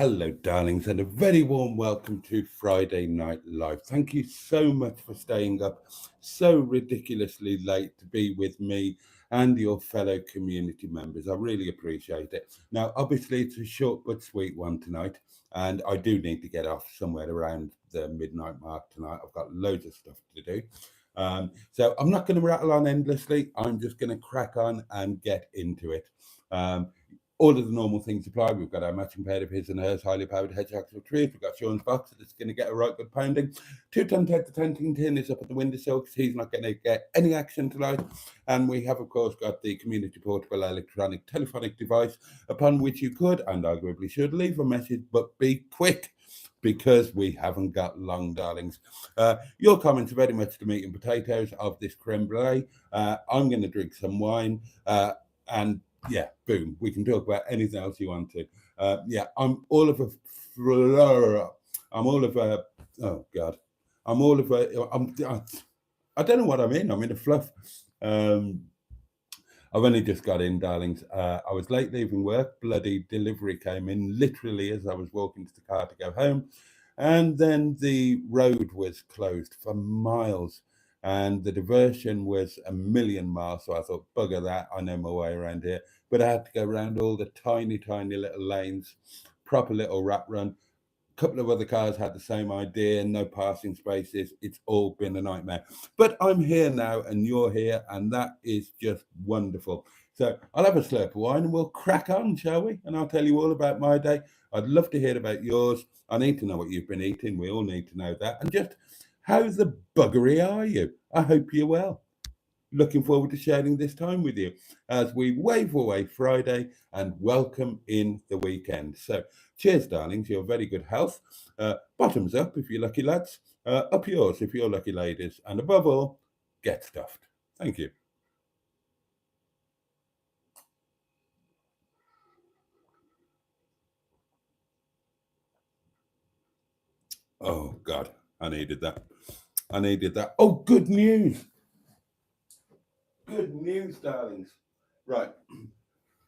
Hello, darlings, and a very warm welcome to Friday Night Live. Thank you so much for staying up so ridiculously late to be with me and your fellow community members. I really appreciate it. Now, obviously, it's a short but sweet one tonight, and I do need to get off somewhere around the midnight mark tonight. I've got loads of stuff to do. So I'm not going to rattle on endlessly. I'm just going to crack on and get into it. Um, all of the normal things apply. We've got our matching pair of his and hers, highly powered hedgehogs for trees. We've got Sean's box that's going to get a right good pounding. 2 ton Ted the Tentington is up at the windowsill because he's not going to get any action tonight. And we have, of course, got the community portable electronic telephonic device upon which you could and arguably should leave a message, but be quick because we haven't got long, darlings. Your comments are very much the meat and potatoes of this creme brulee. I'm going to drink some wine and yeah, boom. We can talk about anything else you want to. Yeah, I'm all of a. I'm all of a. Oh God, I'm all of a. I don't know what I'm in. I'm in a fluff. Um, I've only just got in, darlings. I was late leaving work. Bloody delivery came in literally as I was walking to the car to go home, and then the road was closed for miles and the diversion was a million miles. So I thought, bugger that, I know my way around here. But I had to go around all the tiny, tiny little lanes, proper little rat run. A couple of other cars had the same idea, no passing spaces. It's all been a nightmare. But I'm here now and you're here, and that is just wonderful. So I'll have a slurp of wine and we'll crack on, shall we? And I'll tell you all about my day. I'd love to hear about yours. I need to know what you've been eating. We all need to know that. And just how the buggery are you? I hope you're well. Looking forward to sharing this time with you as we wave away Friday and welcome in the weekend. So, cheers, darlings. Your very good health. Bottoms up if you're lucky, lads. Up yours if you're lucky, ladies. And above all, get stuffed. Thank you. Oh, God. I needed that. I needed that. Oh, good news. Good news, darlings. Right.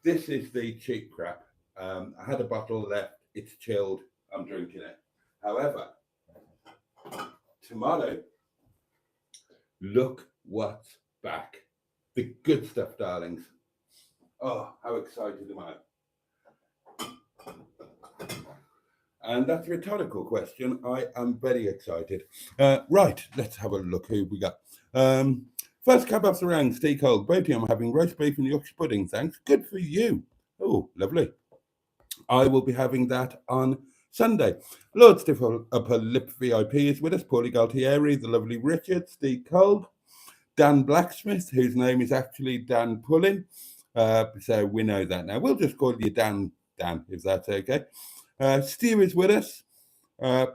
This is the cheap crap. I had a bottle left. It's chilled. I'm drinking it. However, tomorrow, look what's back. The good stuff, darlings. Oh, how excited am I? And that's a rhetorical question. I am very excited. Right, let's have a look who we got. First cab off the rank, Steve Cold. Boaty, I'm having roast beef and Yorkshire pudding, thanks. Good for you. Oh, lovely. I will be having that on Sunday. Lord Stiff Upper Lip VIP is with us. Paulie Galtieri, the lovely Richard, Steve Cold, Dan Blacksmith, whose name is actually Dan Pullin. So we know that now. We'll just call you Dan, if that's okay. Steve is with us.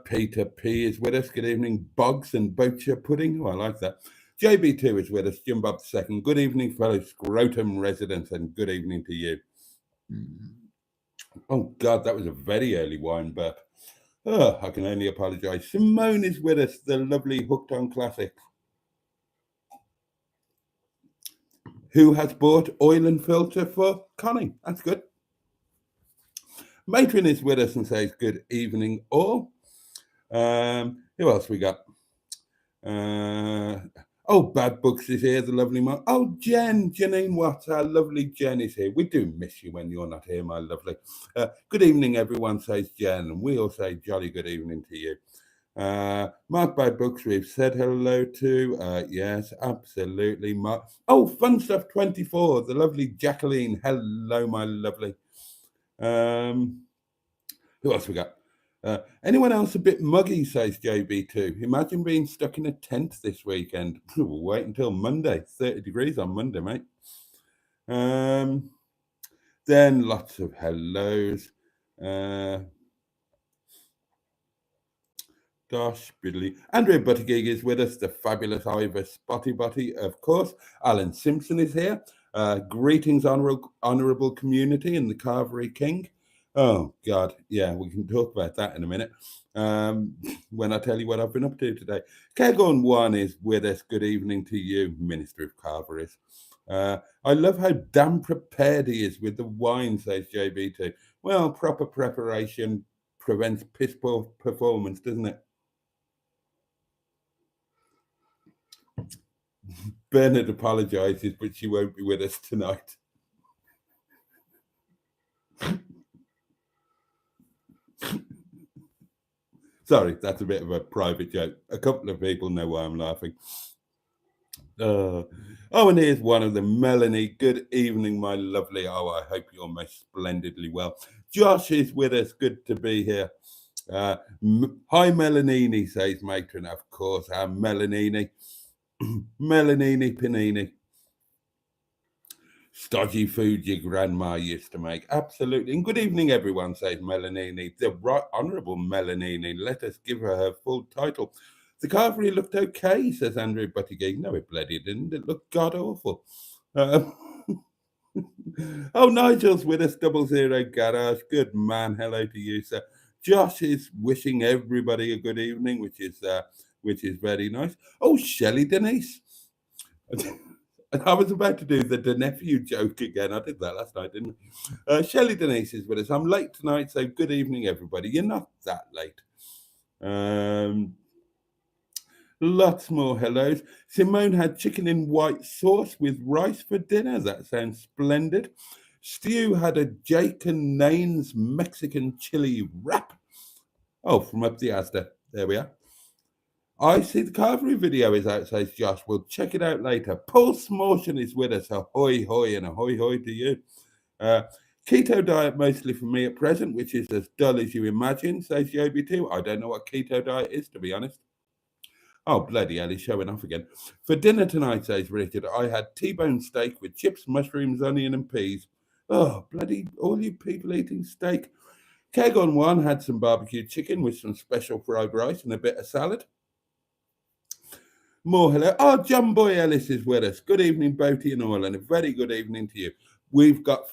Peter P is with us. Good evening, Boggs and Boacher Pudding. Oh, I like that. JB2 is with us. Jim Bob II. Good evening, fellow Scrotum residents, and good evening to you. Oh, God, that was a very early wine burp. Oh, I can only apologise. Simone is with us, the lovely Hooked on Classic, who has bought oil and filter for Connie. That's good. Matron is with us and says good evening all. Who else we got? Bad Books is here, the lovely Mark. Oh, Janine Watts, our lovely Jen is here. We do miss you when you're not here, my lovely. Good evening, everyone, says Jen, and we all say jolly good evening to you. Mark Bad Books, we've said hello to. Yes, absolutely. Mark. Oh, Fun Stuff 24, the lovely Jacqueline. Hello, my lovely. Who else we got? Anyone else a bit muggy, says JB2. Imagine being stuck in a tent this weekend. We'll wait until Monday. 30 degrees on Monday, mate. Then lots of hellos. Gosh, Biddly. Andrea Buttigieg is with us, the fabulous Ivor Spotty, of course. Alan Simpson is here. Greetings, honourable community and the Carvery King. Oh, God, yeah, we can talk about that in a minute when I tell you what I've been up to today. Kegon One is with us. Good evening to you, Minister of Carveries. I love how damn prepared he is with the wine, says JB2. Well, proper preparation prevents piss poor performance, doesn't it? Bernard apologises, but she won't be with us tonight. Sorry, that's a bit of a private joke. A couple of people know why I'm laughing. Oh, and here's one of them, Melanie. Good evening, my lovely. Oh, I hope you're most splendidly well. Josh is with us. Good to be here. Hi, Melanini, says Matron. Of course, our Melanini. Melanini Panini. Stodgy food your grandma used to make. Absolutely. And good evening, everyone, says Melanini. The Right Honourable Melanini. Let us give her full title. The carvery looked okay, says Andrew Buttigieg. No, it bloody didn't. It looked god awful. Oh, Nigel's with us, 00 Garage. Good man. Hello to you, sir. Josh is wishing everybody a good evening, which is very nice. Oh, Shelley Denise. I was about to do the nephew joke again. I did that last night, didn't I? Shelley Denise is with us. I'm late tonight, so good evening, everybody. You're not that late. Lots more hellos. Simone had chicken in white sauce with rice for dinner. That sounds splendid. Stu had a Jake and Naines Mexican chili wrap. Oh, from up the Asda. There we are. I see the carvery video is out, says Josh. We'll check it out later. Pulse Motion is with us. Ahoy, hoy, and ahoy, hoy to you. Keto diet mostly for me at present, which is as dull as you imagine, says Yobi2. I don't know what keto diet is, to be honest. Oh, bloody hell, he's showing off again. For dinner tonight, says Richard, I had T-bone steak with chips, mushrooms, onion, and peas. Oh, bloody, all you people eating steak. Keg on one had some barbecue chicken with some special fried rice and a bit of salad. More hello. Oh, John Boy Ellis is with us. Good evening, Boaty and all, and a very good evening to you. We've got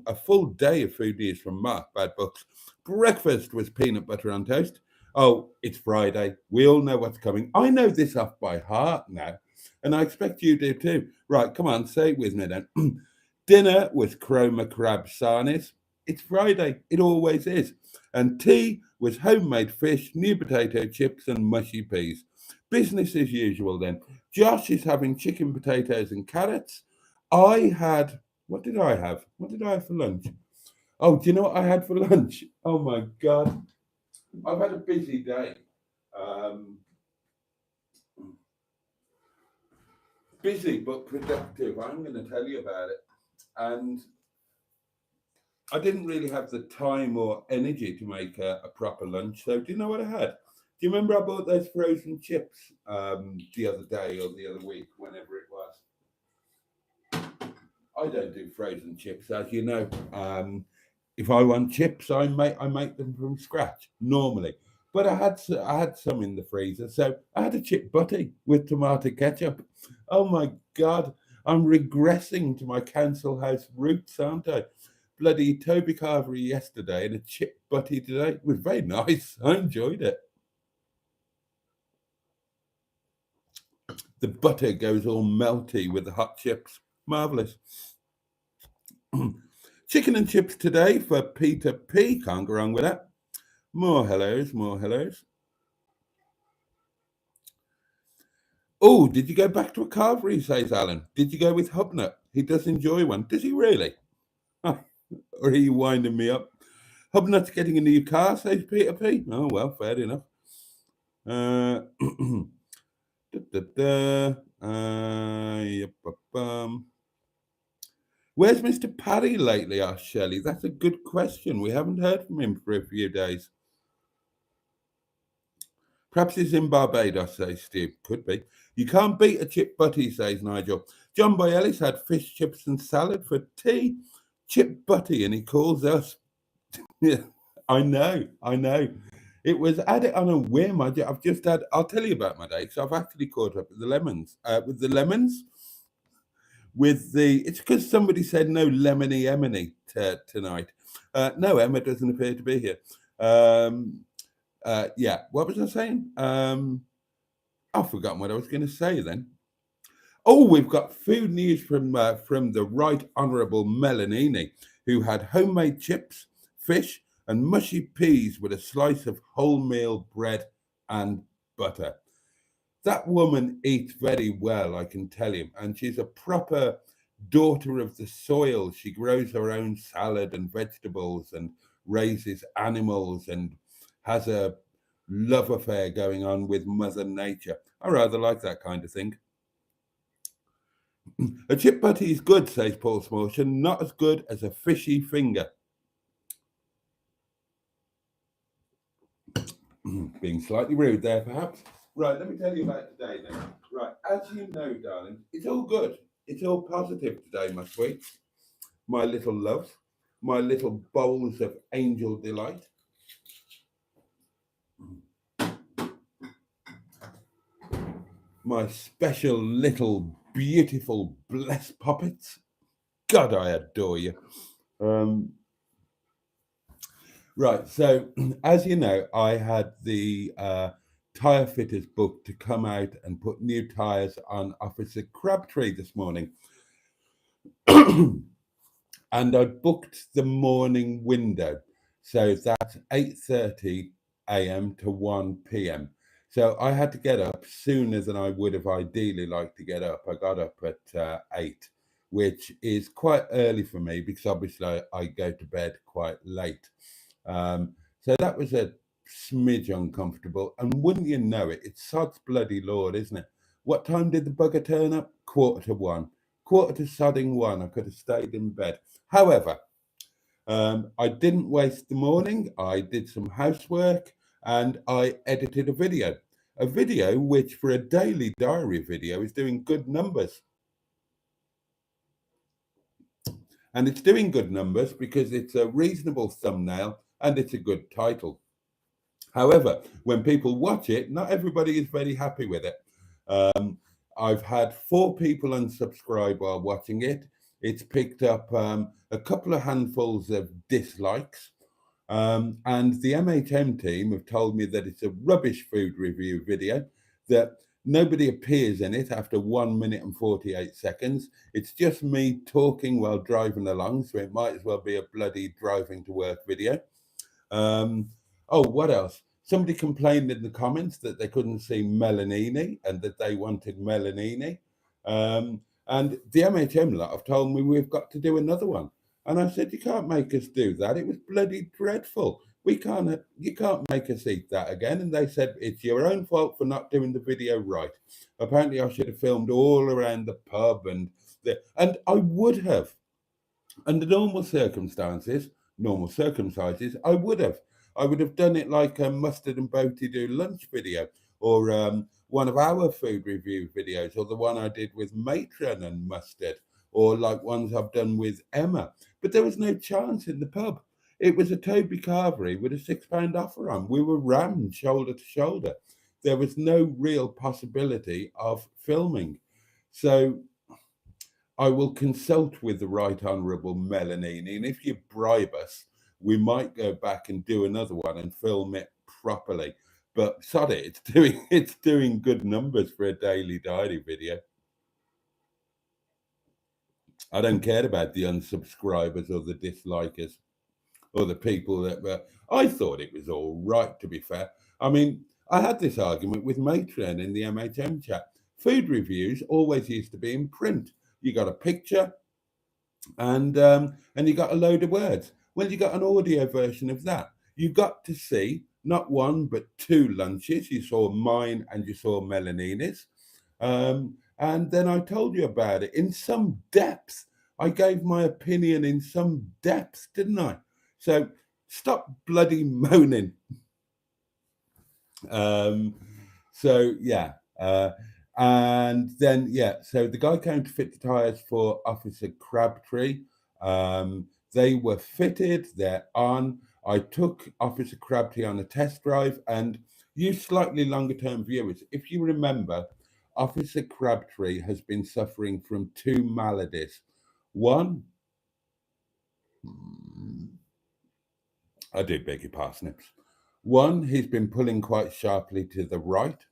a full day of food news from Mark Bad Books. Breakfast was peanut butter on toast. Oh, it's Friday. We all know what's coming. I know this off by heart now, and I expect you do too. Right, come on, say it with me then. Dinner was chroma crab sarnies. It's Friday. It always is. And tea was homemade fish, new potato chips, and mushy peas. Business as usual then. Josh is having chicken, potatoes, and carrots. What did I have? What did I have for lunch? Oh, do you know what I had for lunch? Oh my God. I've had a busy day. Busy but productive. I'm going to tell you about it. And I didn't really have the time or energy to make a proper lunch. So do you know what I had? Do you remember I bought those frozen chips the other day or the other week, whenever it was? I don't do frozen chips, as you know. If I want chips, I make them from scratch normally. But I had some in the freezer, so I had a chip butty with tomato ketchup. Oh my God, I'm regressing to my council house roots, aren't I? Bloody Toby Carvery yesterday and a chip butty today. It was very nice. I enjoyed it. The butter goes all melty with the hot chips. Marvellous. Chicken and chips today for Peter P. Can't go wrong with that. More hellos, more hellos. Oh, did you go back to a carvery, says Alan? Did you go with Hubnut? He does enjoy one. Does he really? Or are you winding me up? Hubnut's getting a new car, says Peter P. Oh, well, fair enough. Where's Mr. Paddy lately, asked Shelley. That's a good question. We haven't heard from him for a few days. Perhaps he's in Barbados, says Steve. Could be. You can't beat a chip butty, says Nigel. John Boy Ellis had fish, chips, and salad for tea. Chip butty, and he calls us. Yeah, I know. It was had it on a whim. I've just had. I'll tell you about my day. So I've actually caught up with the lemons. It's because somebody said no lemony emony tonight. No, Emma doesn't appear to be here. Yeah, what was I saying? I've forgotten what I was going to say then. Oh, we've got food news from the Right Honourable Melanini, who had homemade chips, fish, and mushy peas with a slice of wholemeal bread and butter. That woman eats very well, I can tell you, and she's a proper daughter of the soil. She grows her own salad and vegetables and raises animals and has a love affair going on with Mother Nature. I rather like that kind of thing. A chip butty is good, says Paul Smortion, not as good as a fishy finger. Being slightly rude there, perhaps. Right, let me tell you about today then. Right, as you know, darling, it's all good. It's all positive today, my sweets, my little loves, my little bowls of angel delight. My special little beautiful blessed puppets. God, I adore you. Right, so as you know, I had the tyre fitters booked to come out and put new tyres on Officer Crabtree this morning. And I booked the morning window. So that's 8:30 a.m. to 1 p.m. So I had to get up sooner than I would have ideally liked to get up. I got up at 8, which is quite early for me because obviously I go to bed quite late. So that was a smidge uncomfortable. And wouldn't you know it, it's sod's bloody Lord, isn't it? What time did the bugger turn up? 1:45. 1:45. I could have stayed in bed. However, I didn't waste the morning. I did some housework and I edited a video which for a daily diary video is doing good numbers. And it's doing good numbers because it's a reasonable thumbnail and it's a good title. However, when people watch it, not everybody is very happy with it. I've had 4 people unsubscribe while watching it. It's picked up a couple of handfuls of dislikes. And the MHM team have told me that it's a rubbish food review video, that nobody appears in it after 1 minute and 48 seconds. It's just me talking while driving along, so it might as well be a bloody driving to work video. Oh, what else? Somebody complained in the comments that they couldn't see Melanini and that they wanted Melanini. And the MHM lot have told me we've got to do another one. And I said, you can't make us do that. It was bloody dreadful. You can't make us eat that again. And they said, it's your own fault for not doing the video right. Apparently I should have filmed all around the pub and I would have, under normal circumstances, I would have done it like Mustard and Boaty do lunch video, or one of our food review videos, or the one I did with Matron and Mustard, or like ones I've done with Emma. But there was no chance in the pub. It was a Toby Carvery with a £6 offer on. We were rammed shoulder to shoulder. There was no real possibility of filming. So I will consult with the Right Honourable Melanini, and if you bribe us, we might go back and do another one and film it properly. But sod it, it's doing good numbers for a daily diary video. I don't care about the unsubscribers or the dislikers or the people that were. I thought it was all right, to be fair. I mean, I had this argument with Matron in the MHM chat. Food reviews always used to be in print. You got a picture and you got a load of words. Well, you got an audio version of that. You got to see not one but 2 lunches. You saw mine and you saw Melanini's. And then I told you about it in some depth. I gave my opinion in some depth, didn't I? So stop bloody moaning. So yeah. And then, so the guy came to fit the tyres for Officer Crabtree. They were fitted, they're on. I took Officer Crabtree on a test drive, and you slightly longer term viewers, if you remember, Officer Crabtree has been suffering from 2 maladies. One, I do beg your parsnips. One, he's been pulling quite sharply to the right.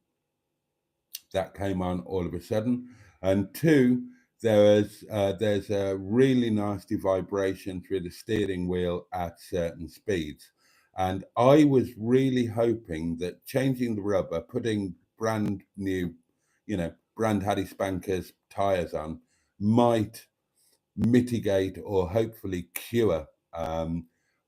That came on all of a sudden. And 2, there's a really nasty vibration through the steering wheel at certain speeds. And I was really hoping that changing the rubber, putting brand new, brand Haddy Spankers tyres on might mitigate or hopefully cure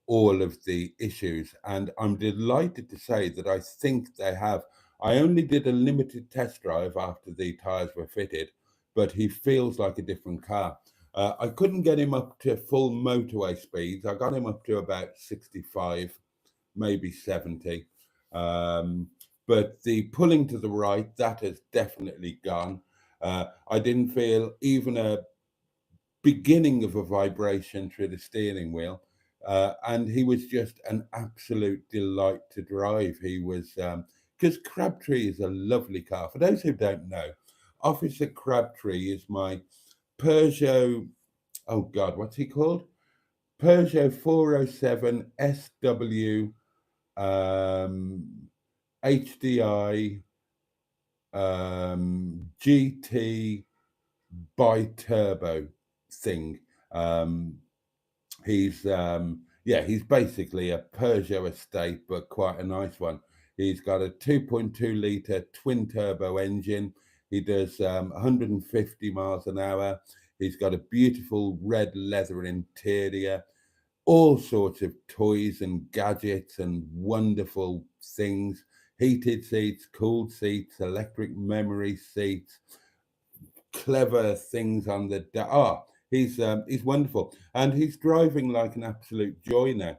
all of the issues. And I'm delighted to say that I think they have. I only did a limited test drive after the tyres were fitted, but he feels like a different car. I couldn't get him up to full motorway speeds. I got him up to about 65, maybe 70. But the pulling to the right, that has definitely gone. I didn't feel even a beginning of a vibration through the steering wheel. And he was just an absolute delight to drive. He was, because Crabtree is a lovely car. For those who don't know, Officer Crabtree is my Peugeot, oh God, what's he called? Peugeot 407 SW HDI GT bi-turbo thing. He's basically a Peugeot estate, but quite a nice one. He's got a 2.2 litre twin turbo engine. He does 150 miles an hour. He's got a beautiful red leather interior, all sorts of toys and gadgets and wonderful things. Heated seats, cooled seats, electric memory seats, clever things on the he's wonderful, and he's driving like an absolute joy now.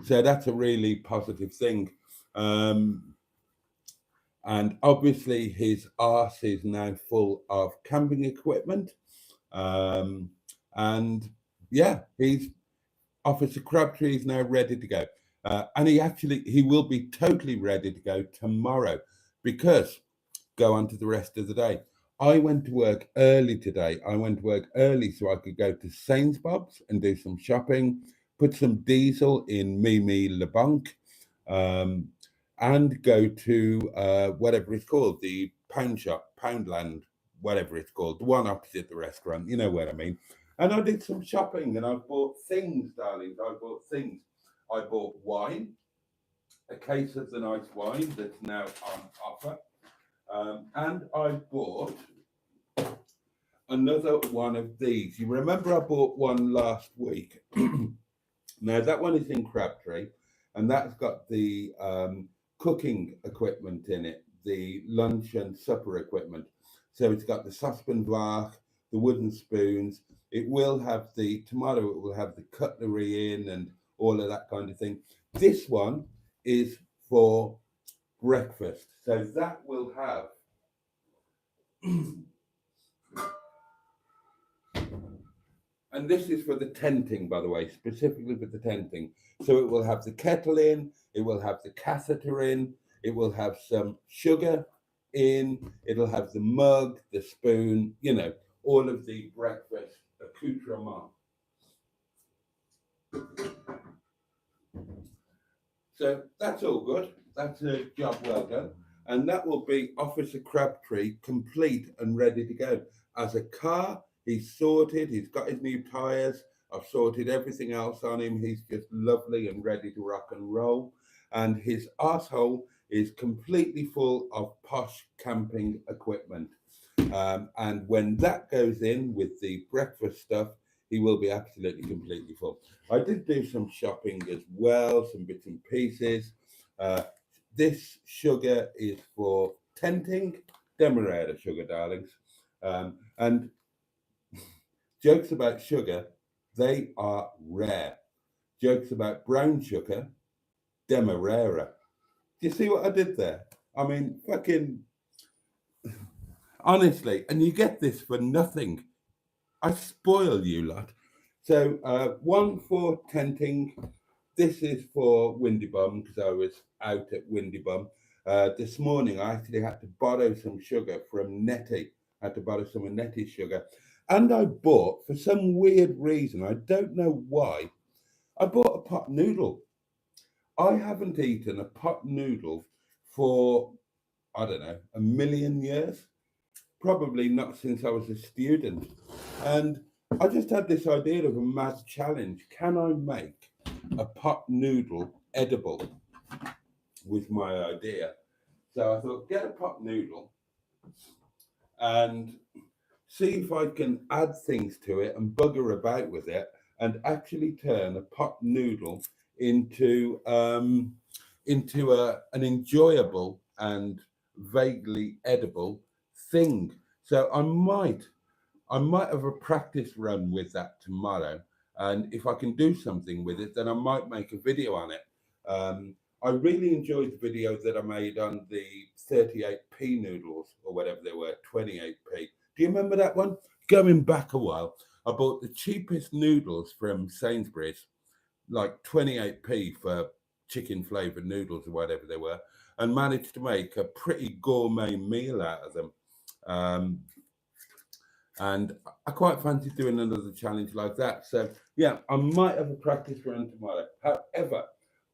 So that's a really positive thing. And obviously his arse is now full of camping equipment. And yeah, he's Officer Crabtree is now ready to go. And he will be totally ready to go tomorrow, because go on to the rest of the day. I went to work early today. I went to work early so I could go to Sainsbury's and do some shopping, put some diesel in Mimi LeBlanc, and go to whatever it's called, the pound shop, Poundland, whatever it's called, the one opposite the restaurant. You know what I mean. And I did some shopping and I bought things, darlings. I bought things. I bought wine, a case of the nice wine that's now on offer. And I bought another one of these. You remember I bought one last week. Now that one is in Crabtree, and that's got the cooking equipment in it, the lunch and supper equipment. So it's got the saucepan block, the wooden spoons. It will have tomorrow, it will have the cutlery in and all of that kind of thing. This one is for breakfast. So that will have and this is for the tenting, by the way, specifically for the tenting. So it will have the kettle in, it will have the catheter in, it will have some sugar in, it'll have the mug, the spoon, all of the breakfast accoutrement. So that's all good. That's a job well done. And that will be Officer Crabtree complete and ready to go. As a car, he's sorted, he's got his new tyres, I've sorted everything else on him. He's just lovely and ready to rock and roll. And his arsehole is completely full of posh camping equipment. And when that goes in with the breakfast stuff, he will be absolutely completely full. I did do some shopping as well, some bits and pieces. This sugar is for tenting, Demerara sugar, darlings. And jokes about sugar, they are rare. Jokes about brown sugar, Demerara. Do you see what I did there? I mean, fucking honestly, and you get this for nothing. I spoil you lot. So one for tenting. This is for Windybum because I was out at Windybum. This morning I actually had to borrow some sugar from Nettie. I had to borrow some of Nettie's sugar. And I bought, for some weird reason, I don't know why, I bought a pot noodle. I haven't eaten a pot noodle for, I don't know, a million years. Probably not since I was a student. And I just had this idea of a mad challenge. Can I make a pot noodle edible was my idea. So I thought, get a pot noodle and see if I can add things to it and bugger about with it and actually turn a pot noodle into an enjoyable and vaguely edible thing. So I might have a practice run with that tomorrow, and if I can do something with it, then I might make a video on it. I really enjoyed the video that I made on the 38p noodles or whatever they were, 28p. Do you remember that one? Going back a while, I bought the cheapest noodles from Sainsbury's, like 28p for chicken flavored noodles or whatever they were, and managed to make a pretty gourmet meal out of them. Um, and I quite fancy doing another challenge like that. So yeah, I might have a practice run tomorrow. However,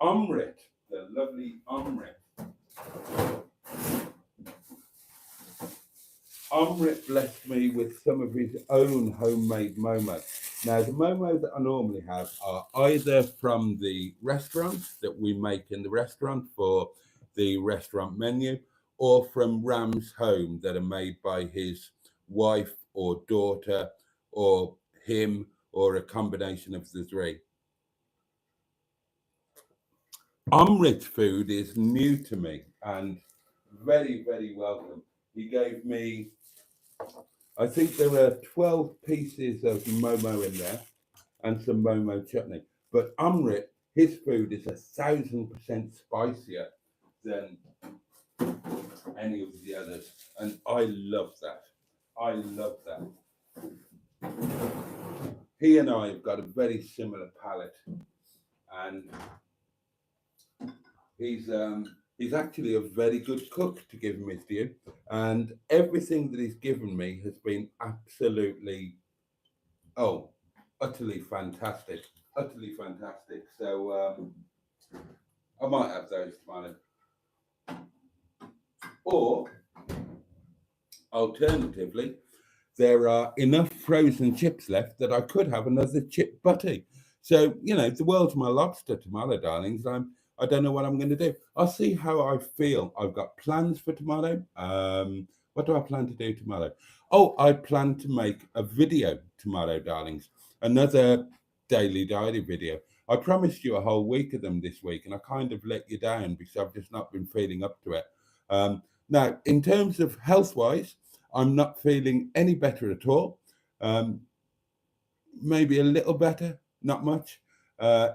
Omrit, the lovely Omrit blessed me with some of his own homemade momo. Now, the momo that I normally have are either from the restaurant that we make in the restaurant for the restaurant menu, or from Ram's home that are made by his wife or daughter or him or a combination of the three. Omrit's food is new to me and very, very welcome. He gave me, I think there are 12 pieces of momo in there and some momo chutney. But Omrit, his food is 1,000% spicier than any of the others. And I love that. I love that. He and I have got a very similar palate. And he's actually a very good cook, to give him his due, and everything that he's given me has been absolutely, utterly fantastic, utterly fantastic. So I might have those tomorrow, or alternatively, there are enough frozen chips left that I could have another chip butty. So the world's my lobster tomorrow, darlings. I don't know what I'm going to do. I'll see how I feel. I've got plans for tomorrow. What do I plan to do tomorrow? Oh, I plan to make a video tomorrow, darlings. Another daily diary video. I promised you a whole week of them this week, and I kind of let you down because I've just not been feeling up to it. Now, in terms of health-wise, I'm not feeling any better at all. Maybe a little better, not much.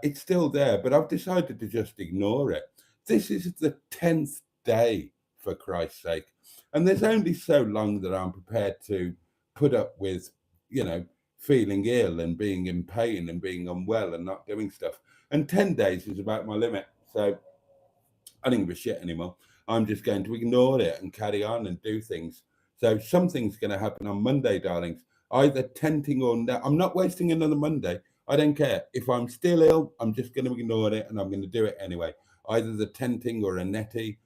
It's still there, but I've decided to just ignore it. This is the 10th day, for Christ's sake. And there's only so long that I'm prepared to put up with, feeling ill and being in pain and being unwell and not doing stuff. And 10 days is about my limit. So I don't give a shit anymore. I'm just going to ignore it and carry on and do things. So something's going to happen on Monday, darlings. Either tenting or not. I'm not wasting another Monday. I don't care. If I'm still ill, I'm just going to ignore it and I'm going to do it anyway. Either the tenting or a netty.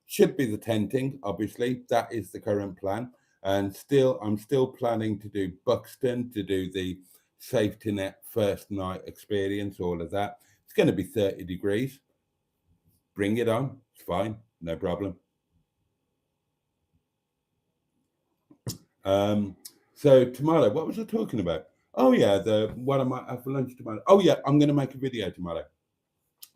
Should be the tenting, obviously. That is the current plan. And I'm still planning to do Buxton, to do the safety net first night experience, all of that. It's going to be 30 degrees. Bring it on. It's fine. No problem. So tomorrow, what was I talking about? Oh yeah, what I might have for lunch tomorrow. Oh yeah, I'm going to make a video tomorrow.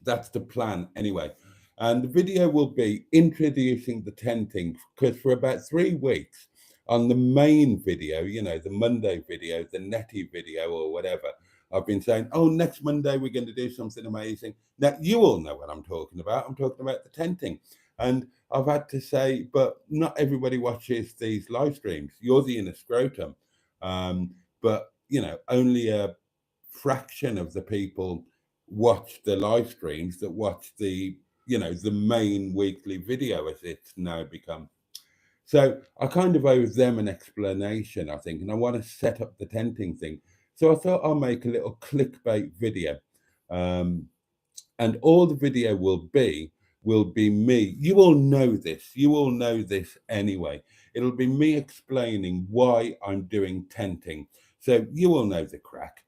That's the plan anyway. And the video will be introducing the tenting, because for about 3 weeks on the main video, the Monday video, the netty video or whatever, I've been saying, oh, next Monday we're going to do something amazing. Now, you all know what I'm talking about. I'm talking about the tenting. And I've had to say, but not everybody watches these live streams. You're the inner scrotum. But, only a fraction of the people watch the live streams that watch the main weekly video, as it's now become. So I kind of owe them an explanation, I think, and I want to set up the tenting thing. So I thought I'll make a little clickbait video. And all the video will be me. You all know this. You all know this anyway. It'll be me explaining why I'm doing tenting. So you all know the crack.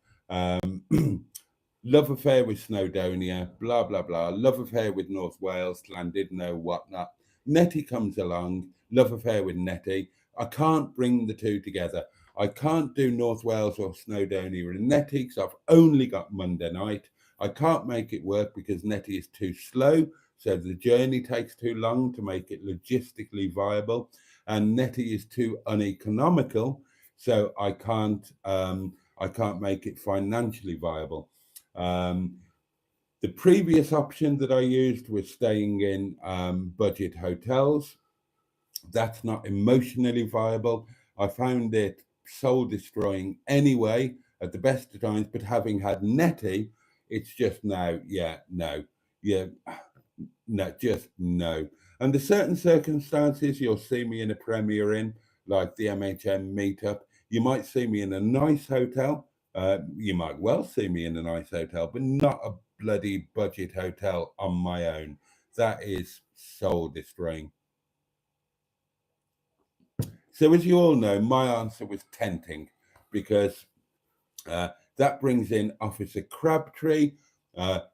love affair with Snowdonia, blah, blah, blah, love affair with North Wales, Llandudno, whatnot. Nettie comes along, love affair with Nettie. I can't bring the two together. I can't do North Wales or Snowdonia and Nettie because I've only got Monday night. I can't make it work because Nettie is too slow, so the journey takes too long to make it logistically viable, and Nettie is too uneconomical, so I can't make it financially viable. The previous option that I used was staying in budget hotels. That's not emotionally viable. I found it soul destroying anyway at the best of times, but having had Nettie, it's just no, yeah, no, yeah, no, just no. Under certain circumstances, you'll see me in a Premier Inn, like the MHM meetup. You might see me in a nice hotel. You might well see me in a nice hotel, but not a bloody budget hotel on my own. That is soul destroying. So, as you all know, my answer was tenting because that brings in Officer Crabtree.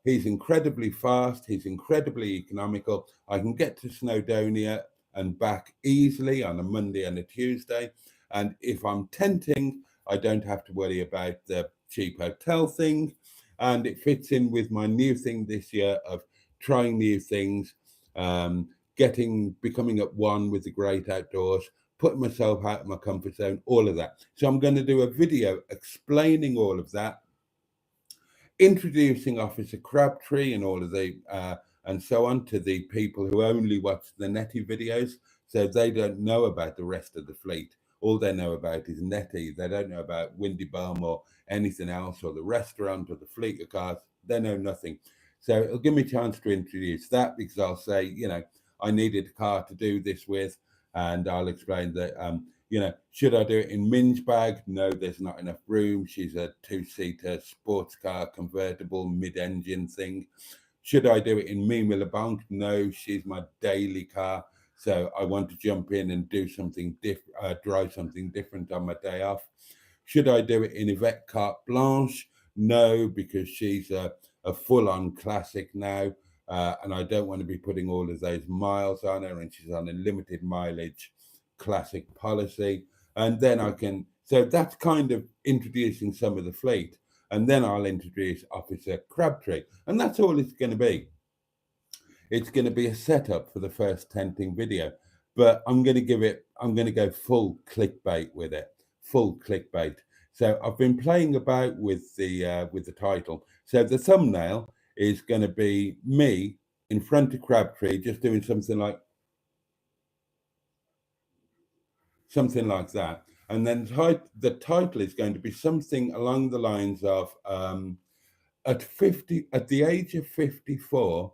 He's incredibly fast. He's incredibly economical. I can get to Snowdonia and back easily on a Monday and a Tuesday. And if I'm tenting, I don't have to worry about the cheap hotel thing. And it fits in with my new thing this year of trying new things, becoming at one with the great outdoors, putting myself out of my comfort zone, all of that. So I'm going to do a video explaining all of that, introducing Officer Crabtree and all of the and so on to the people who only watch the Nettie videos, so they don't know about the rest of the fleet. All they know about is Nettie. They don't know about Windy Bum or anything else, or the restaurant or the fleet of cars. They know nothing. So it'll give me a chance to introduce that, because I'll say, I needed a car to do this with, and I'll explain that, should I do it in Min's bag? No, there's not enough room. She's a two-seater sports car, convertible, mid-engine thing. Should I do it in Mima LeBanc? No, she's my daily car. So I want to jump in and do something different, drive something different on my day off. Should I do it in Yvette Carte Blanche? No, because she's a full-on classic now. And I don't want to be putting all of those miles on her, and she's on a limited mileage classic policy. And then so that's kind of introducing some of the fleet. And then I'll introduce Officer Crabtree. And that's all it's going to be. It's going to be a setup for the first tenting video. But I'm going to go full clickbait with it. Full clickbait. So I've been playing about with the title. So the thumbnail is going to be me in front of Crabtree, just doing something like that. And then the title is going to be something along the lines of at the age of 54,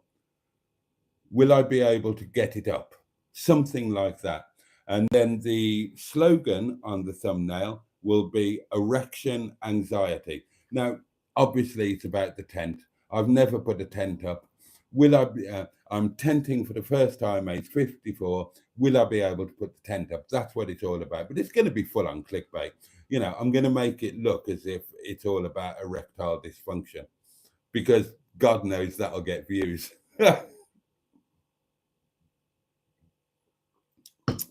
will I be able to get it up? Something like that. And then the slogan on the thumbnail will be erection anxiety. Now, obviously, it's about the tent. I've never put a tent up. Will I be, I'm tenting for the first time, age 54. Will I be able to put the tent up? That's what it's all about. But it's going to be full on clickbait. I'm going to make it look as if it's all about erectile dysfunction, because God knows that'll get views.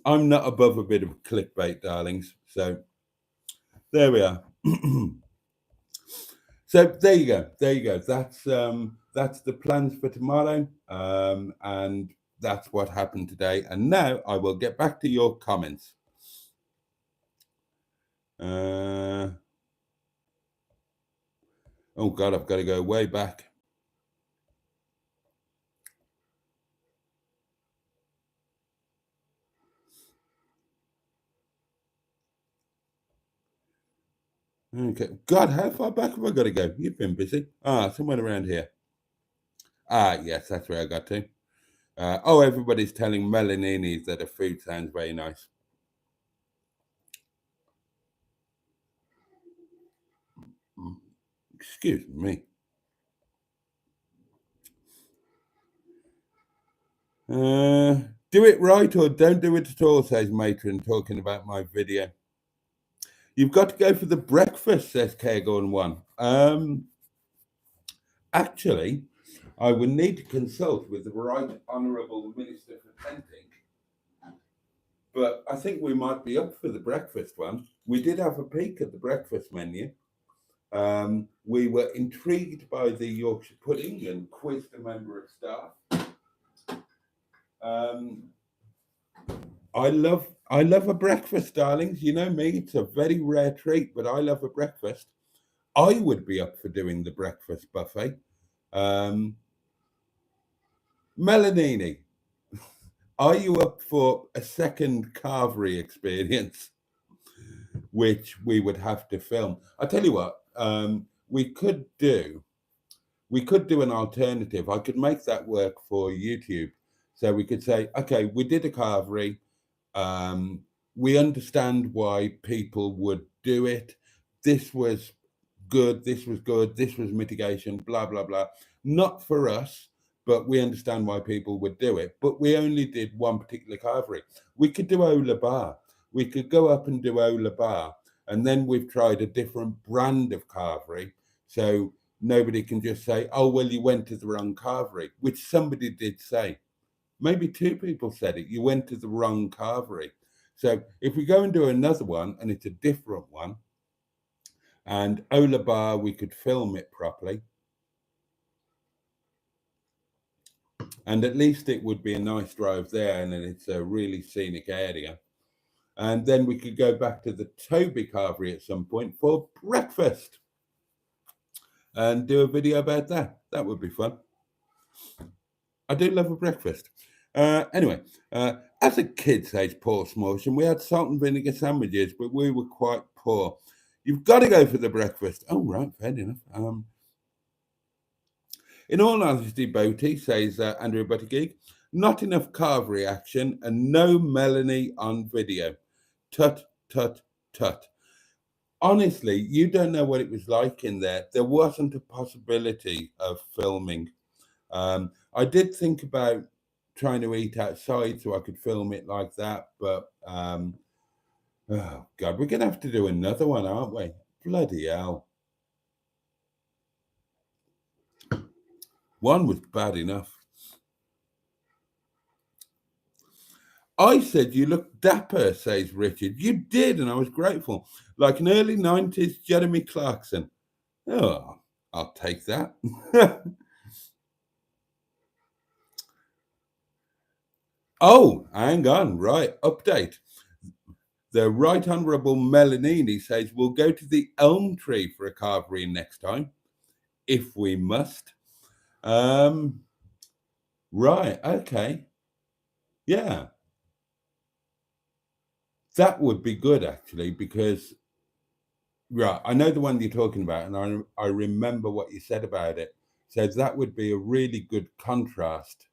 I'm not above a bit of clickbait, darlings. So there we are. So there you go. That's the plans for tomorrow, and that's what happened today. And now I will get back to your comments. Oh God, I've got to go way back. Okay. God, how far back have I got to go? You've been busy. Somewhere around here. Yes, that's where I got to. Everybody's telling Melanini that the food sounds very nice. Excuse me. Do it right or don't do it at all, says Matron, talking about my video. You've got to go for the breakfast, says Cairgorn 1. Actually, I would need to consult with the Right Honourable Minister for Tenting, but I think we might be up for the breakfast one. We did have a peek at the breakfast menu. We were intrigued by the Yorkshire pudding and quizzed a member of staff. I love a breakfast, darlings. You know me; it's a very rare treat, but I love a breakfast. I would be up for doing the breakfast buffet. Melanini, are you up for a second carvery experience, which we would have to film? I tell you what, we could do an alternative. I could make that work for YouTube. So we could say, okay, we did a carvery. We understand why people would do it. This was good. This was good. This was mitigation, blah, blah, blah. Not for us, but we understand why people would do it. But we only did one particular carvery. We could do Ola Bar. We could go up and do Ola Bar. And then we've tried a different brand of carvery. So nobody can just say, oh, well, you went to the wrong carvery, which somebody did say. Maybe two people said it. You went to the wrong carvery. So if we go and do another one and it's a different one, and Ola Bar, we could film it properly. And at least it would be a nice drive there, and then it's a really scenic area. And then we could go back to the Toby carvery at some point for breakfast and do a video about that. That would be fun. I do love a breakfast. Anyway, as a kid, says Paul Smorsham, we had salt and vinegar sandwiches, but we were quite poor. You've got to go for the breakfast. Oh, right, fair enough. In all honesty, Boaty, says Andrew Buttigieg, not enough carvery action and no Melanie on video. Tut, tut, tut. Honestly, you don't know what it was like in there. There wasn't a possibility of filming. I did think about trying to eat outside so I could film it like that, but oh God, we're going to have to do another one, aren't we? Bloody hell. One was bad enough. I said, you look dapper, says Richard. You did, and I was grateful. Like an early 90s Jeremy Clarkson. Oh, I'll take that. Oh, hang on. Right. Update. The Right Honourable Melanini says we'll go to the elm tree for a carvery next time, if we must. Right. Okay. Yeah. That would be good, actually, because, right, I know the one you're talking about, and I remember what you said about it. So that would be a really good contrast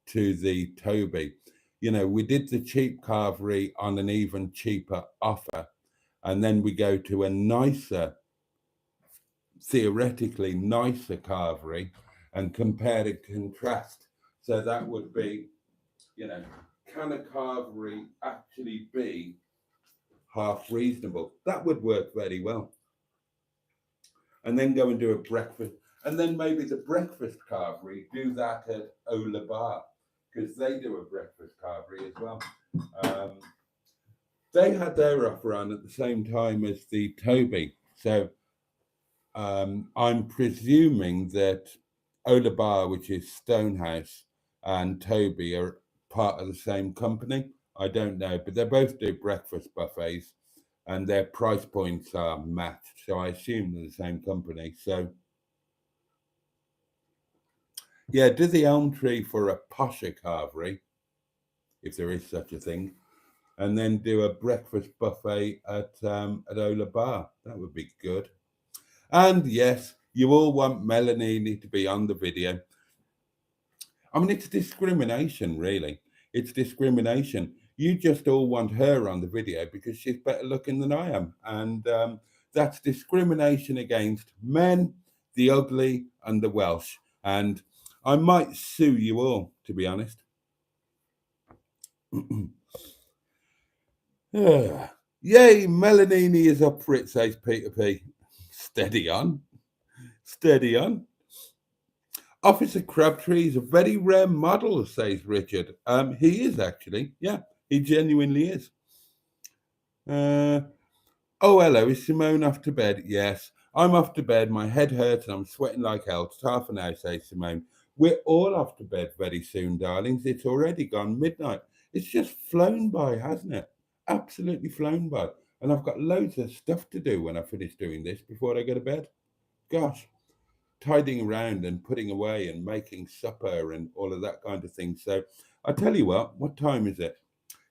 to the Toby. You know, we did the cheap carvery on an even cheaper offer, and then we go to a nicer, theoretically nicer carvery and compare and contrast. So that would be, you know, can a carvery actually be half reasonable? That would work very well. And then go and do a breakfast. And then maybe the breakfast carvery, do that at Ola Bar, because they do a breakfast carvery as well. They had their offer on at the same time as the Toby. So I'm presuming that Ola Bar, which is Stonehouse, and Toby are part of the same company. I don't know, but they both do breakfast buffets and their price points are matched. So I assume they're the same company. So yeah, do the elm tree for a posher carvery, if there is such a thing, and then do a breakfast buffet at Ola Bar. That would be good. And yes, you all want Melanini to be on the video. I mean, it's discrimination, really. It's discrimination. You just all want her on the video because she's better looking than I am. And that's discrimination against men, the ugly, and the Welsh. And I might sue you all, to be honest. Yay, Melanini is up for it, says Peter P. Steady on. Steady on. Officer Crabtree is a very rare model, says Richard. He is actually. Yeah, he genuinely is. Oh, hello. Is Simone off to bed? Yes, I'm off to bed. My head hurts and I'm sweating like hell. It's half an hour, says Simone. We're all off to bed very soon, darlings. It's already gone midnight. It's just flown by, hasn't it? Absolutely flown by. And I've got loads of stuff to do when I finish doing this before I go to bed. Gosh, tidying around and putting away and making supper and all of that kind of thing. So I tell you what time is it?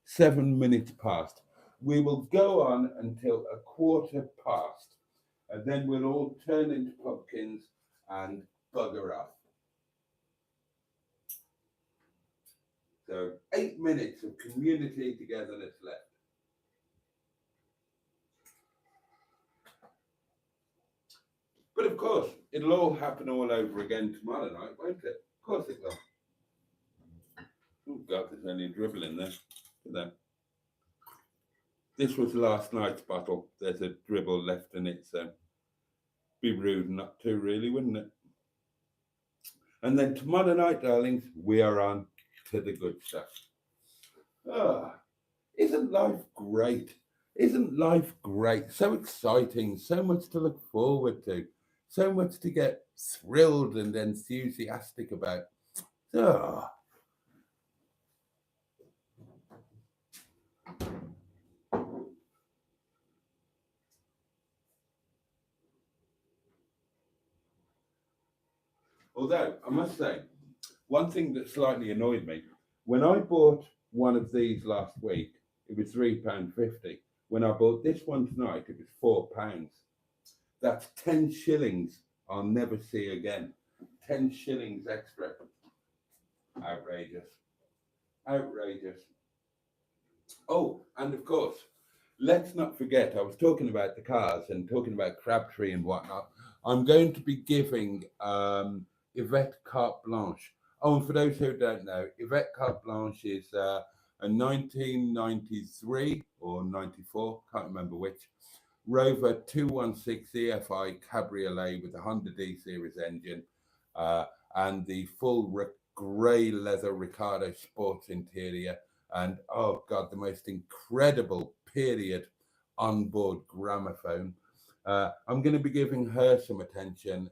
7 minutes past. We will go on until a quarter past, and then we'll all turn into pumpkins and bugger off. So 8 minutes of community togetherness left. But of course, it'll all happen all over again tomorrow night, won't it? Of course it will. Oh God, there's only a dribble in there. Look at that. This was last night's bottle. There's a dribble left in it, so be rude not to, really, wouldn't it? And then tomorrow night, darlings, we are on to the good stuff. Ah, isn't life great? Isn't life great? So exciting, so much to look forward to, so much to get thrilled and enthusiastic about. Ah. Although, I must say, one thing that slightly annoyed me, when I bought one of these last week, it was £3.50. When I bought this one tonight, it was £4. That's 10 shillings I'll never see again. 10 shillings extra. Outrageous. Outrageous. Oh, and of course, let's not forget, I was talking about the cars and talking about Crabtree and whatnot. I'm going to be giving Yvette carte blanche. Oh, and for those who don't know, Yvette carte blanche is a 1993 or 94, can't remember which, Rover 216 EFI Cabriolet with a Honda D series engine and the full grey leather Ricardo sports interior. And oh God, the most incredible period onboard gramophone. I'm going to be giving her some attention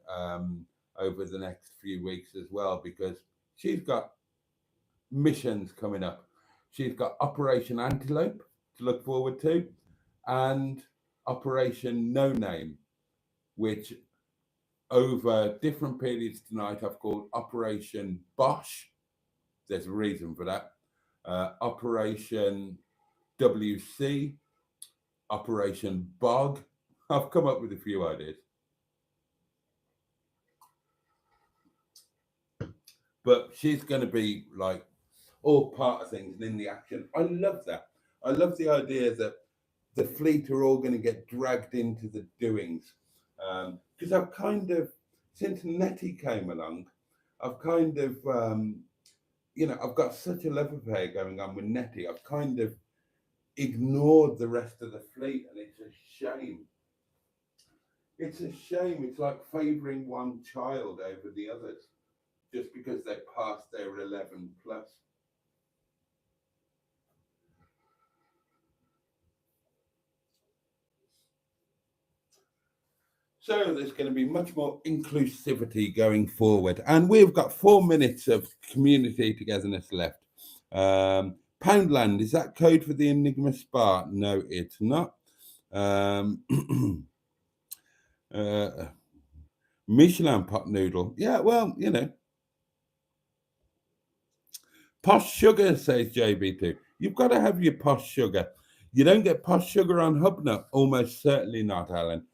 over the next few weeks as well because she's got missions coming up. She's got Operation Antelope to look forward to and Operation No Name, which over different periods tonight I've called Operation Bosch. There's a reason for that. Operation WC, Operation Bog. I've come up with a few ideas. But she's going to be like all part of things and in the action. I love that. I love the idea that the fleet are all going to get dragged into the doings. Because I've kind of, since Nettie came along, I've kind of, I've got such a love affair going on with Nettie. I've kind of ignored the rest of the fleet, and it's a shame. It's a shame. It's like favouring one child over the others just because they passed their 11 plus. So there's going to be much more inclusivity going forward. And we've got 4 minutes of community togetherness left. Poundland, is that code for the Enigma Spa? No, it's not. Michelin pot noodle. Yeah, well, Posh sugar, says JB2. You've got to have your posh sugar. You don't get posh sugar on Hubnut. Almost certainly not, Alan.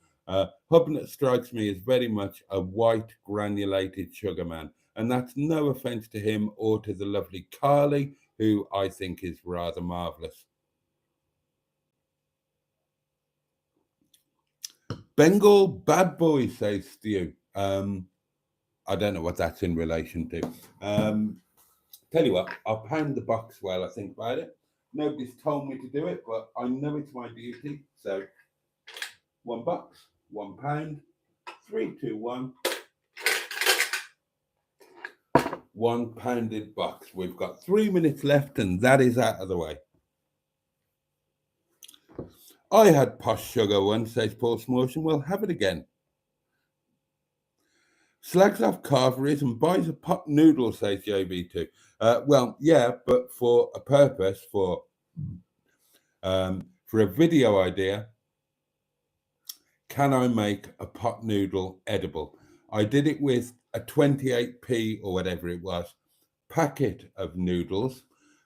Hubnut strikes me as very much a white granulated sugar man. And that's no offence to him or to the lovely Carly, who I think is rather marvellous. Bengal bad boy, says Stu. I don't know what that's in relation to. Tell you what, I'll pound the box while I think about it. Nobody's told me to do it, but I know it's my duty. So, £1, £1, 3, 2, 1. one pounded box. We've got 3 minutes left, and that is out of the way. I had posh sugar once, says Paul Smotion. Well, have it again. Slags off carveries and buys a pot noodle, says JB2. Well, yeah, but for a purpose, for a video idea. Can I make a pot noodle edible? I did it with a 28p or whatever it was packet of noodles.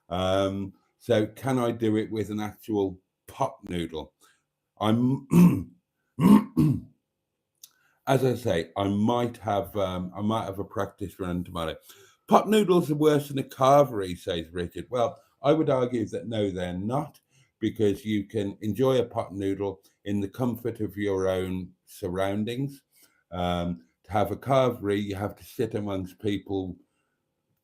So can I do it with an actual pot noodle? I'm as I say, I might have a practice run tomorrow. Pot noodles are worse than a carvery, says Richard. Well, I would argue that no, they're not, because you can enjoy a pot noodle in the comfort of your own surroundings. To have a carvery, you have to sit amongst people,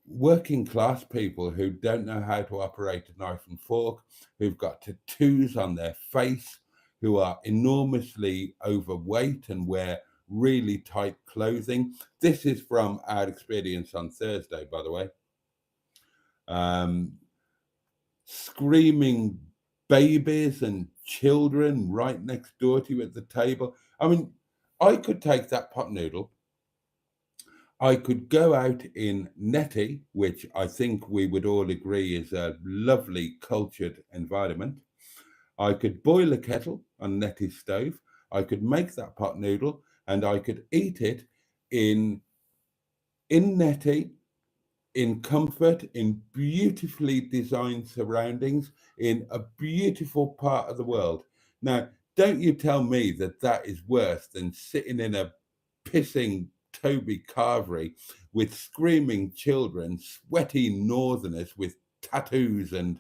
working class people who don't know how to operate a knife and fork, who've got tattoos on their face, who are enormously overweight and wear really tight clothing. This is from our experience on Thursday, by the way. Screaming babies and children right next door to you at the table. I mean, I could take that pot noodle. I could go out in Netty, which I think we would all agree is a lovely cultured environment. I could boil a kettle on Netty's stove. I could make that pot noodle and I could eat it in Netty, in comfort, in beautifully designed surroundings, in a beautiful part of the world. Now, don't you tell me that that is worse than sitting in a pissing Toby carvery with screaming children, sweaty northerners with tattoos and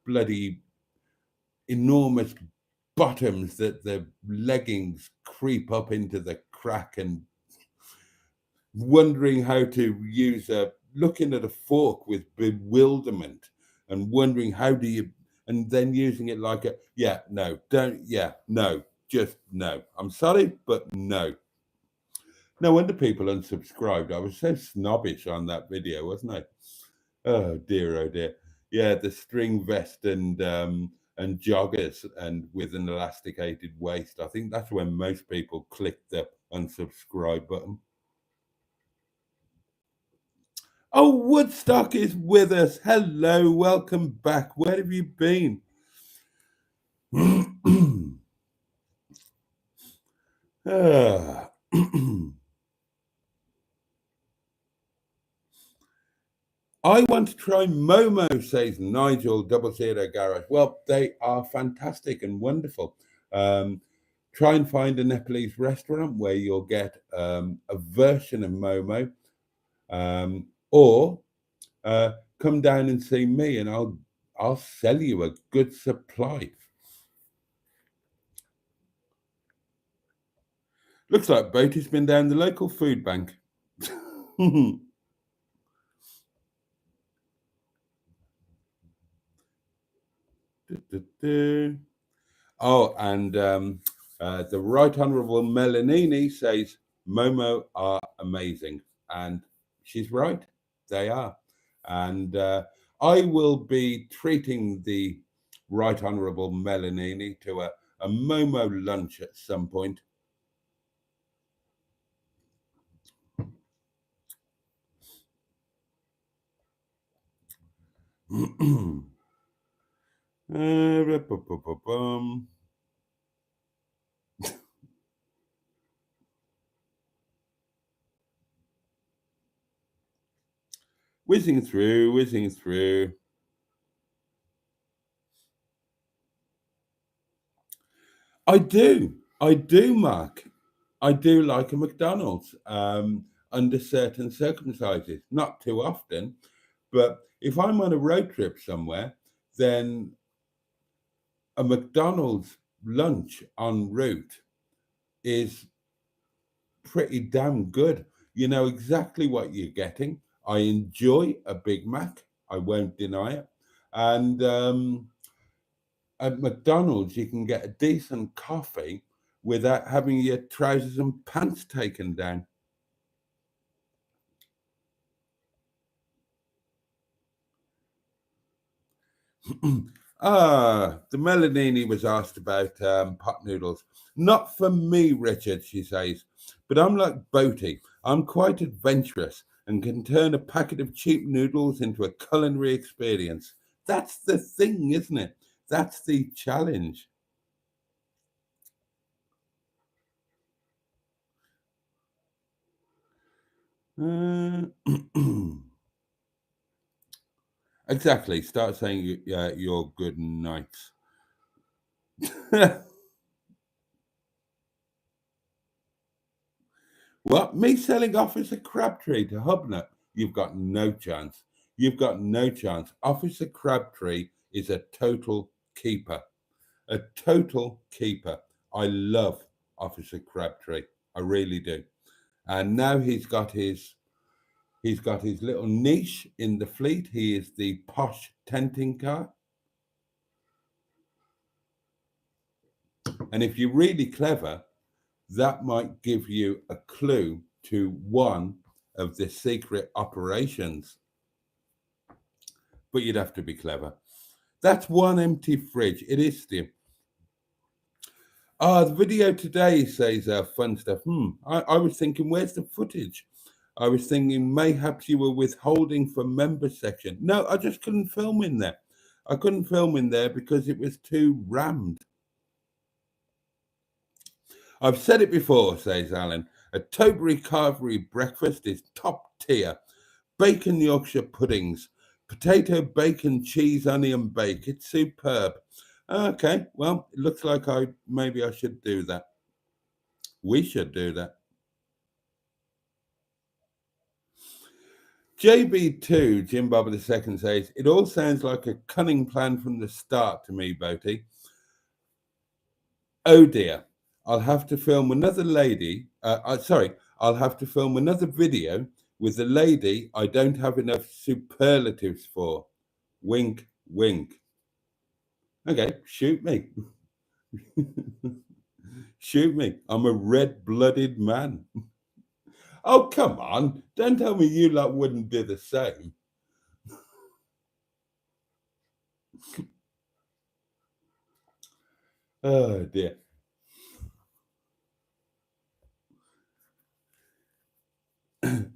bloody enormous bottoms that the leggings creep up into the crack, and wondering how to use looking at a fork with bewilderment and wondering how do you, and then using it like just no. I'm sorry, but no. No wonder people unsubscribed. I was so snobbish on that video, wasn't I? Oh dear, oh dear. Yeah, the string vest and joggers and with an elasticated waist. I think that's when most people click the unsubscribe button. Oh, Woodstock is with us. Hello, welcome back. Where have you been? I want to try Momo, says Nigel 00 Garage. Well, they are fantastic and wonderful. Try and find a Nepalese restaurant where you'll get a version of Momo, or come down and see me, and I'll sell you a good supply. Looks like Boaty's been down the local food bank. Oh, and the Right Honourable Melanini says Momo are amazing, and she's right. They are, and I will be treating the Right Honourable Melanini to a Momo lunch at some point. Whizzing through. I do, Mark. I do like a McDonald's under certain circumstances, not too often. But if I'm on a road trip somewhere, then a McDonald's lunch en route is pretty damn good. You know exactly what you're getting. I enjoy a Big Mac. I won't deny it. And at McDonald's, you can get a decent coffee without having your trousers and pants taken down. The Melanini was asked about pot noodles. Not for me, Richard, she says, but I'm like Boaty. I'm quite adventurous and can turn a packet of cheap noodles into a culinary experience. That's the thing, isn't it? That's the challenge. Uh, exactly. Start saying your good nights. What? Me selling Officer Crabtree to Hubner? You've got no chance. You've got no chance. Officer Crabtree is a total keeper. A total keeper. I love Officer Crabtree. I really do. And now he's got his little niche in the fleet. He is the posh tenting car. And if you're really clever, that might give you a clue to one of the secret operations. But you'd have to be clever. That's one empty fridge. It is, Steve. The video today says fun stuff. I was thinking, where's the footage? I was thinking mayhaps you were withholding for member section. No, I just couldn't film in there. I couldn't film in there because it was too rammed. I've said it before, says Alan. A Tobury Carvery breakfast is top tier. Bacon Yorkshire puddings, potato, bacon, cheese, onion bake. It's superb. Okay, well, it looks like maybe I should do that. We should do that. JB2, Jim Bobber II says, it all sounds like a cunning plan from the start to me, Boaty. Oh dear, I'll have to film another I'll have to film another video with the lady I don't have enough superlatives for. Wink, wink. Okay, shoot me. Shoot me. I'm a red-blooded man. Oh, come on. Don't tell me you lot wouldn't do the same. Oh, dear.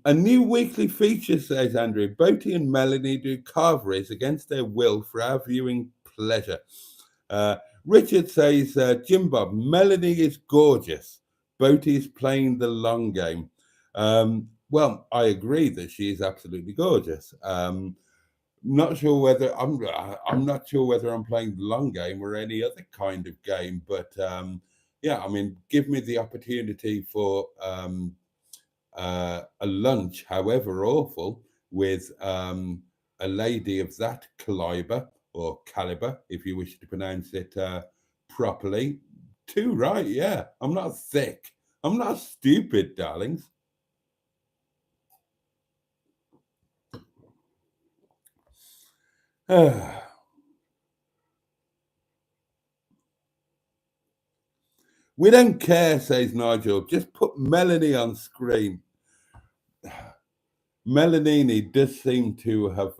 A new weekly feature, says Andrew. Boaty and Melanie do carveries against their will for our viewing pleasure. Richard says, Jim Bob, Melanie is gorgeous. Boaty is playing the long game. Well, I agree that she is absolutely gorgeous. Not sure whether I'm not sure whether I'm playing the long game or any other kind of game, but yeah, I mean, give me the opportunity for a lunch, however awful, with a lady of that caliber or caliber, if you wish to pronounce it properly. Too right, yeah. I'm not thick. I'm not stupid, darlings. We don't care, says Nigel. Just put Melanie on screen. Melanini does seem to have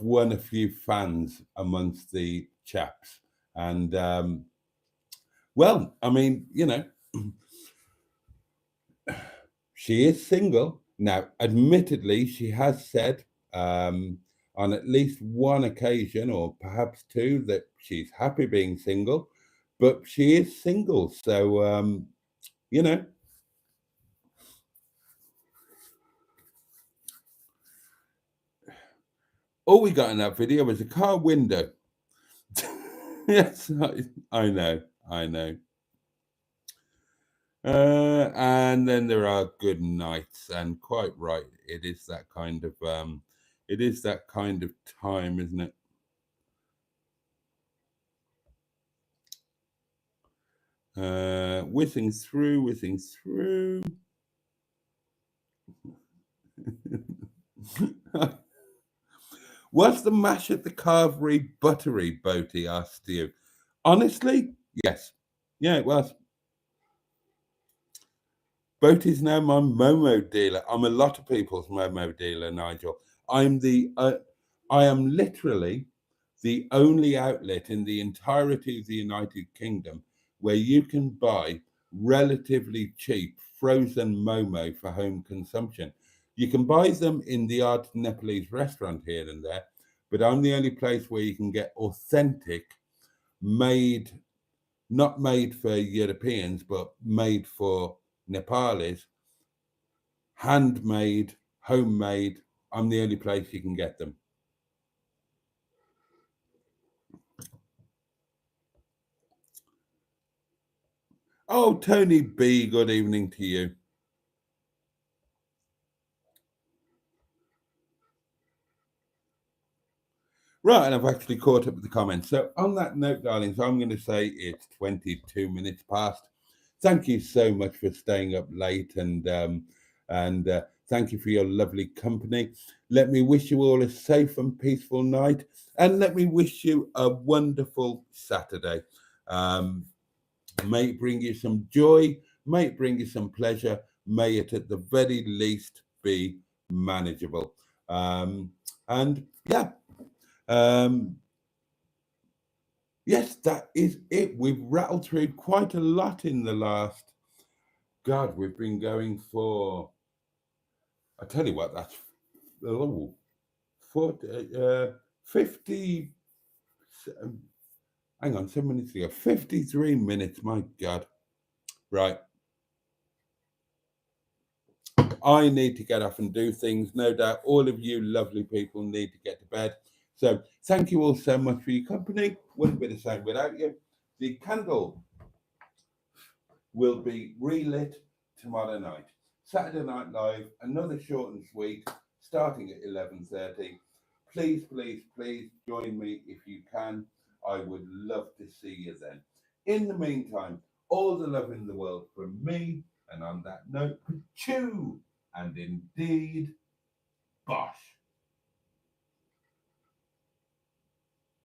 won a few fans amongst the chaps, and well, I mean, she is single now. Admittedly, she has said on at least one occasion, or perhaps two, that she's happy being single, but she is single, so you know. All we got in that video was a car window. Yes, I know, I know. And then there are good nights, and quite right, it is that kind of time, isn't it? Whizzing through. Was the mash at the Carvery buttery, Boaty asked you? Honestly, yes. Yeah, it was. Boaty's now my Momo dealer. I'm a lot of people's Momo dealer, Nigel. I am literally the only outlet in the entirety of the United Kingdom where you can buy relatively cheap frozen momo for home consumption. You can buy them in the odd Nepalese restaurant here and there, but I'm the only place where you can get authentic, made, not made for Europeans, but made for Nepalis, handmade, homemade. I'm the only place you can get them. Oh, Tony B, good evening to you. Right, and I've actually caught up with the comments. So, on that note, darlings, I'm going to say it's 22 minutes past. Thank you so much for staying up late, and thank you for your lovely company. Let me wish you all a safe and peaceful night, and let me wish you a wonderful Saturday. May it bring you some joy, may it bring you some pleasure, may it at the very least be manageable. And yeah, yes, that is it. We've rattled through quite a lot in the last. God, we've been going for. I tell you what, that's 40, 50. Hang on, 7 minutes ago. 53 minutes. My God. Right. I need to get off and do things. No doubt all of you lovely people need to get to bed. So thank you all so much for your company. Wouldn't be the same without you. The candle will be relit tomorrow night. Saturday Night Live, another short and sweet, starting at 11:30. Please, please, please join me if you can. I would love to see you then. In the meantime, all the love in the world from me. And on that note, chew and indeed, bosh.